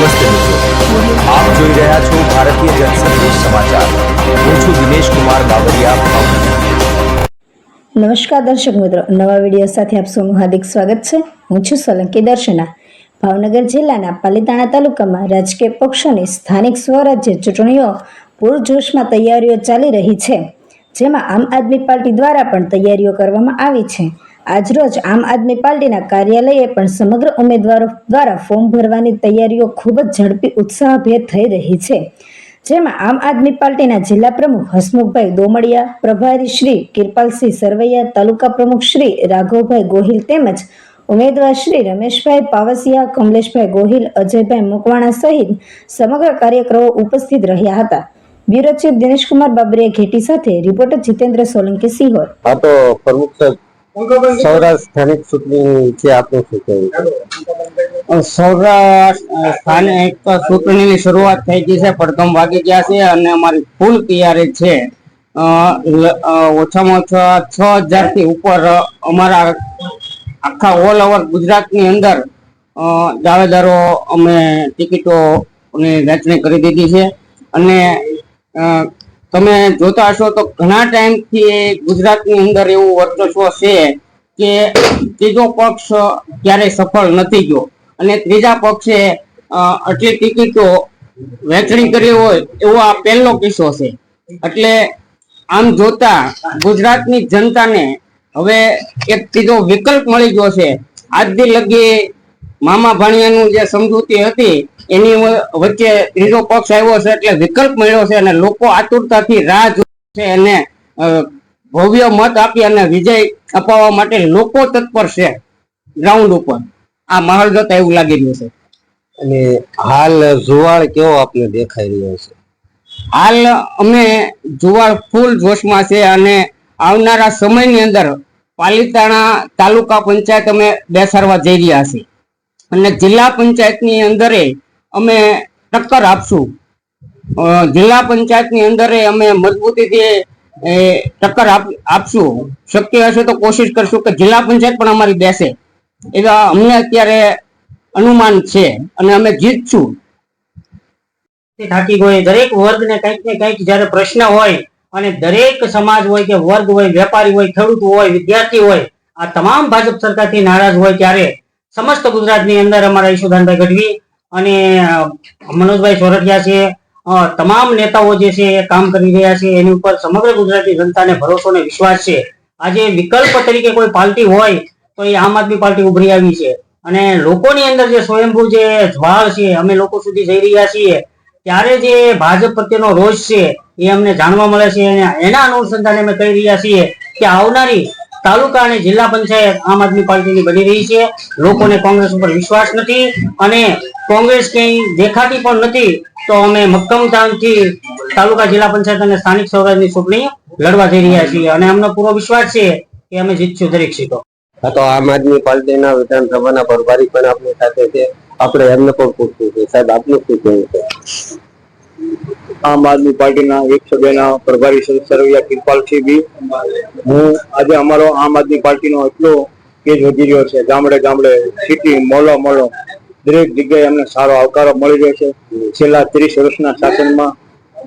નમસ્તે મિત્રો, આપ જોઈ રહ્યા છો ભારતીય જનસંદેશ સમાચાર. હું છું દિનેશ કુમાર બાબરિયા, ભાવનગર. નમસ્કાર દર્શક મિત્રો, નવા વિડીયો સાથે આપ સૌનું હાર્દિક સ્વાગત છે. હું છું સોલંકી દર્શના. ભાવનગર જિલ્લાના પાલીતાણા તાલુકામાં રાજકીય પક્ષોની સ્થાનિક સ્વરાજ્ય ચૂંટણીઓ પૂરજોશમાં તૈયારીઓ ચાલી રહી છે, જેમાં આમ આદમી પાર્ટી દ્વારા પણ તૈયારીઓ કરવામાં આવી છે. આજરોજ આમ આદમી પાર્ટીના કાર્યાલયે પણ સમગ્ર ઉમેદવારો દ્વારા ફોર્મ ભરવાની તૈયારીઓ ખૂબ જ ઝડપી ઉત્સાહભેર થઈ રહી છે, જેમાં આમ આદમી પાર્ટીના જિલ્લા પ્રમુખ હસમુખભાઈ દોમડિયા, પ્રભારી શ્રી કિરપાલસિંહ સરવૈયા, તાલુકા પ્રમુખ શ્રી રાઘવભાઈ ગોહિલ તેમજ ઉમેદવાર શ્રી રમેશભાઈ પાવસિયા, કમલેશભાઈ ગોહિલ, અજયભાઈ મકવાણા સહિત સમગ્ર કાર્યકરો ઉપસ્થિત રહ્યા હતા. બ્યુરો ચીફ દિનેશ કુમાર બાબરિયા ઘેટી સાથે રિપોર્ટર જીતેન્દ્ર સોલંકી સિહોર. આ તો પ્રમુખ સૌરાષ્ટ્ર સ્થાનિક ચૂંટણી છે, આપનું શું કહેવું? સૌરાષ્ટ્ર સ્થાનિક ચૂંટણીની શરૂઆત થઈ ગઈ છે, પડઘમ વાગી ગયા છે અને અમારી ફૂલ તૈયારી છે. ઓછામાં ઓછા 6000 થી ઉપર અમારા આખા ઓલ ઓવર ગુજરાતની અંદર દાવેદારો અમે ટિકિટોની વહેંચણી કરી દીધી છે. અને તમે જોતા હશો તો ઘણા ટાઈમથી ગુજરાતની અંદર એવું વર્ચસ્વ છે કે ત્રીજો પક્ષ ક્યારેય સફળ નથી ગયો અને ત્રીજા પક્ષે આટલી ટિકિટો વહેંચણી કરી હોય એવો આ પહેલો કિસ્સો છે. એટલે આમ જોતા ગુજરાતની જનતાને હવે એક ત્રીજો વિકલ્પ મળી ગયો છે. આજથી લગી મામા ભાણિયાનું જે સમજૂતી હતી એની વચ્ચે ત્રીજો પક્ષ આવ્યો છે, એટલે વિકલ્પ મળ્યો છે અને લોકો આતુરતાથી રાહ જોવે છે અને ભવ્ય મત આપી અને વિજય અપાવવા માટે લોકો તત્પર છે ગ્રાઉન્ડ ઉપર. આ માહોલ જોતા એવું લાગી રહ્યું છે. અને હાલ જુવાળ કેવો આપને દેખાઈ રહ્યો છે? હાલ અમે જુવાળ ફૂલ જોશમાં છે અને આવનારા સમયની અંદર પાલીતાણા તાલુકા પંચાયત અમે બેસાડવા જઈ રહ્યા છીએ અને જિલ્લા પંચાયતની અંદરે અમે ટક્કર આપશું. જિલ્લા પંચાયતની અંદરે અમે મજબૂતીથી ટક્કર આપશું. શક્ય હશે તો કોશિશ કરશું કે જિલ્લા પંચાયત પણ અમારી બેસે, એવા અમને અત્યારે અનુમાન છે અને અમે જીતશું. થાકી ગયો દરેક વર્ગને કંઈક ને કંઈક જયારે પ્રશ્ન હોય અને દરેક સમાજ હોય કે વર્ગ હોય, વેપારી હોય, ખેડૂત હોય, વિદ્યાર્થી હોય, આ તમામ ભાજપ સરકારથી નારાજ હોય ત્યારે સમસ્ત ગુજરાતની અંદર અમારા ઈશુદાનભાઈ ગઢવી અને મનોજભાઈ સોરઠિયા છે, તમામ નેતાઓ જે છે એ કામ કરી રહ્યા છે. એની ઉપર સમગ્ર ગુજરાતી જનતાને ભરોસો અને વિશ્વાસ છે. આજે વિકલ્પ તરીકે કોઈ પાર્ટી હોય તો એ આમ આદમી પાર્ટી ઉભરી આવી છે અને લોકોની અંદર જે સ્વયંભૂ જે જ્વાળ છે અમે લોકો સુધી જઈ રહ્યા છીએ ત્યારે જે ભાજપ પ્રત્યેનો રોષ છે એ અમને જાણવા મળે છે અને એના અનુસંધાને અમે કહી રહ્યા છીએ કે આવનારી તાલુકા અને જિલ્લા પંચાયત આમ આદમી પાર્ટીની બની રહી છે. લોકોને કોંગ્રેસ ઉપર વિશ્વાસ નથી અને કોંગ્રેસ ક્યાંય દેખાતી પણ નથી, તો અમે મક્કમતાથી તાલુકા, જિલ્લા પંચાયત અને સ્થાનિક સ્વરાજની ચૂંટણી લડવા જઈ રહ્યા છીએ અને અમને પૂરો વિશ્વાસ છે કે અમે જીતશું દરેક સીટો. આ તો આમ આદમી પાર્ટીના વિધાનસભાના પ્રભારી પણ આપણી સાથે છે, આપણે એમને પણ પૂછવું છે. સાહેબ, આપનું શું કહેવું છે? આમ આદમી પાર્ટીના 102 પ્રભારી શ્રી સરવૈયા કિરપાલસિંહ બી. હું આજે અમારો આમ આદમી પાર્ટીનો એટલો તેજ વધી રહ્યો છે. ગામડે ગામડે, સિટી, મોલો મોલો દરેક જગ્યાએ અમને સારો આવકારો મળી રહ્યો છે. છેલ્લા 30 વર્ષના શાસનમાં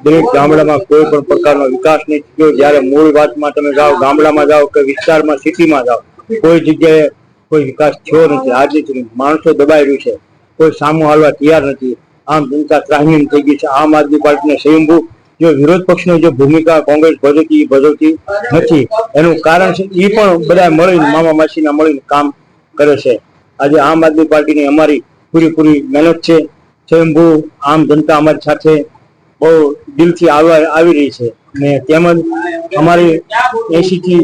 દરેક ગામડામાં કોઈ પણ પ્રકારનો વિકાસ નહીં થયો. જયારે મૂળ વાતમાં તમે જાઓ, ગામડામાં જાઓ કે વિસ્તારમાં, સિટીમાં જાઓ, કોઈ જગ્યાએ કોઈ વિકાસ થયો નથી. આજે માણસો દબાઈ રહ્યું છે, કોઈ સામું હાલવા તૈયાર નથી. આમ જનતા ત્રાહીમ થઈ ગઈ છે. આમ આદમી પાર્ટીને સ્વયંભૂ જો વિરોધ પક્ષની જે ભૂમિકા કોંગ્રેસ ભજવતી નથી, એનું કારણ છે એ પણ બધા મળીને, મામા માસીના મળીને કામ કરે છે. આજે આમ આદમી પાર્ટીની અમારી પૂરી મહેનત છે. સ્વયંભૂ આમ જનતા અમારી સાથે બહુ દિલથી આવી રહી છે અને તેમજ અમારી 80 થી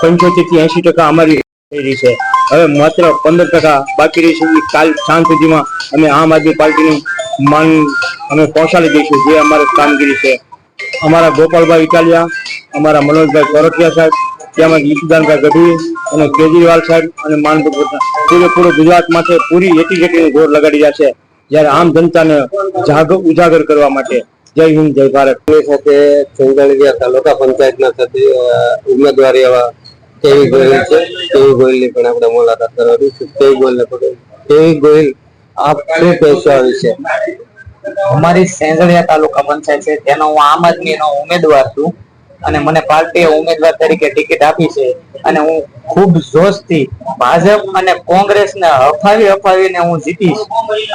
75 થી 80% અમારી થઈ રહી છે. હવે માત્ર 15% બાકી રહી છે. કાલ સાંજ સુધીમાં અમે આમ આદમી પાર્ટીની માંગ અમે પહોંચાડી દઈશું, જે અમારી કામગીરી છે. અમારા ગોપાલભાઈ ઇટાલિયા, અમારા મનોજભાઈ સોરઠિયા સાહેબ, તેમજ ઈશુદાનભાઈ ગઢવી અને કેજરીવાલ સાહેબ અને પૂરેપૂરો ગુજરાત માટે પૂરી એટીકેટીનું જોર લગાડી રહ્યા છે, જ્યારે આમ જનતાને ઉજાગર કરવા માટે. જય હિન્દ, જય ભારત. સાથે ચંદળિયા તાલુકા પંચાયતના ઉમેદવારી એવા કેવી ગોહિલ છે. કેવી ગોહિલની પણ આપણે મુલાકાત કરવાની છે. કેવી ગોહિલ આપ શું કહેશો આ વિશે? અમારી સેંજળિયા તાલુકા પંચાયત છે તેનો હું આમ આદમીનો ઉમેદવાર છું અને મને પાર્ટીએ ઉમેદવાર તરીકે ટિકિટ આપી છે અને હું ખૂબ જોશથી ભાજપ અને કોંગ્રેસને હફાવીને હું જીતીશ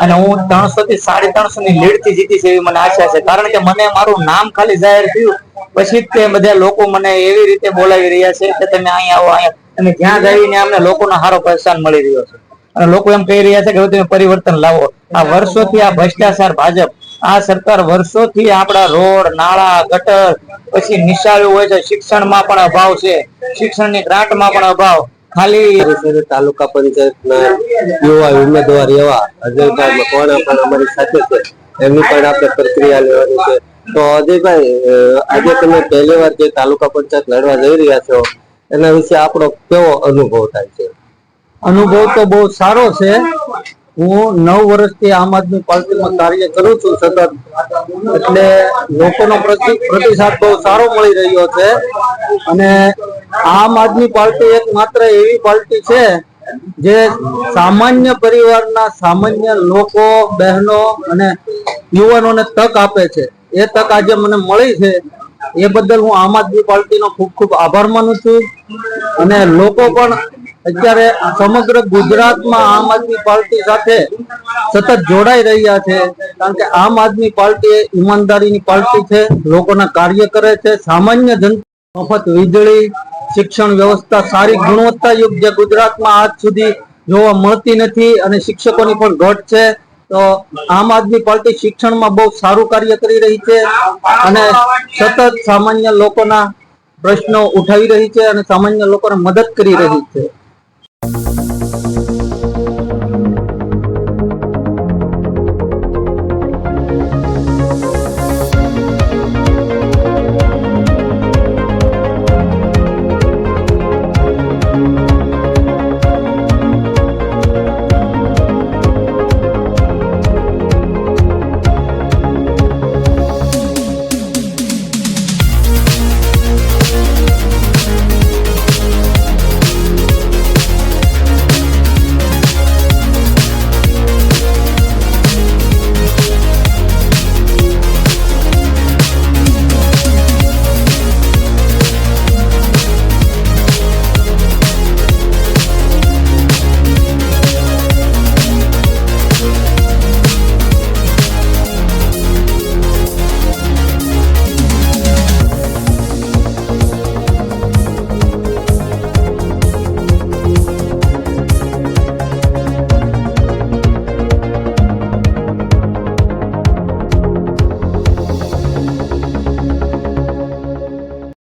અને હું 300 થી 350 ની લીડથી જીતીશ એવી મને આશા છે. કારણ કે મને મારું નામ ખાલી જાહેર થયું પછી જ તે બધા લોકો મને એવી રીતે બોલાવી રહ્યા છે કે તમે અહીંયા આવો, અહીંયા તમે જ્યાં જઈને અમને લોકોનો સારો પ્રોત્સાહન મળી રહ્યો છે અને લોકો એમ કહી રહ્યા છે કે હવે તમે પરિવર્તન લાવો. આ વર્ષોથી આ ભ્રષ્ટાચાર ભાજપ આ સરકાર વર્ષોથી આપણા રોડ નાળા ગટર પછી નિશાળો હોય છે, શિક્ષણમાં પણ અભાવ છે, શિક્ષણની ગ્રાન્ટમાં પણ અભાવ. ખાલી તાલુકા પંચાયતના યુવા ઉમેદવાર એવા અજયભાઈ મકવાણા પણ અમારી સાથે છે, એમની પણ આપણે પ્રક્રિયા લેવાની છે. તો અજયભાઈ, આજે તમે પહેલી વાર જે તાલુકા પંચાયત લડવા જઈ રહ્યા છો એના વિશે આપણો કેવો અનુભવ થાય છે? અનુભવ તો બહુ સારો છે. હું 9 વર્ષથી આમ આદમી પાર્ટીમાં કાર્ય કરું છું સતત, એટલે લોકોનો પ્રતિસાદ બહુ સારો મળી રહ્યો છે અને આમ આદમી પાર્ટી એક માત્ર એવી પાર્ટી છે જે સામાન્ય પરિવારના સામાન્ય લોકો, બહેનો અને યુવાનોને તક આપે છે. એ તક આજે મને મળી છે એ બદલ હું આમ આદમી પાર્ટીનો ખૂબ ખૂબ આભાર માનું છું. અને લોકો પણ અત્યારે સમગ્ર ગુજરાતમાં આમ આદમી પાર્ટી સાથે સતત જોડાઈ રહ્યા છે, કારણ કે આમ આદમી પાર્ટી ઈમાનદારીની પાર્ટી છે, લોકોના કાર્ય કરે છે. સામાન્ય જનતા મફત વીજળી, શિક્ષણ વ્યવસ્થા સારી ગુણવત્તાયુક્ત જે ગુજરાતમાં આજ સુધી જોવા મળતી નથી અને શિક્ષકોની પણ ઘટ છે. તો આમ આદમી પાર્ટી શિક્ષણમાં બહુ સારું કાર્ય કરી રહી છે અને સતત સામાન્ય લોકોના પ્રશ્નો ઉઠાવી રહી છે અને સામાન્ય લોકોને મદદ કરી રહી છે.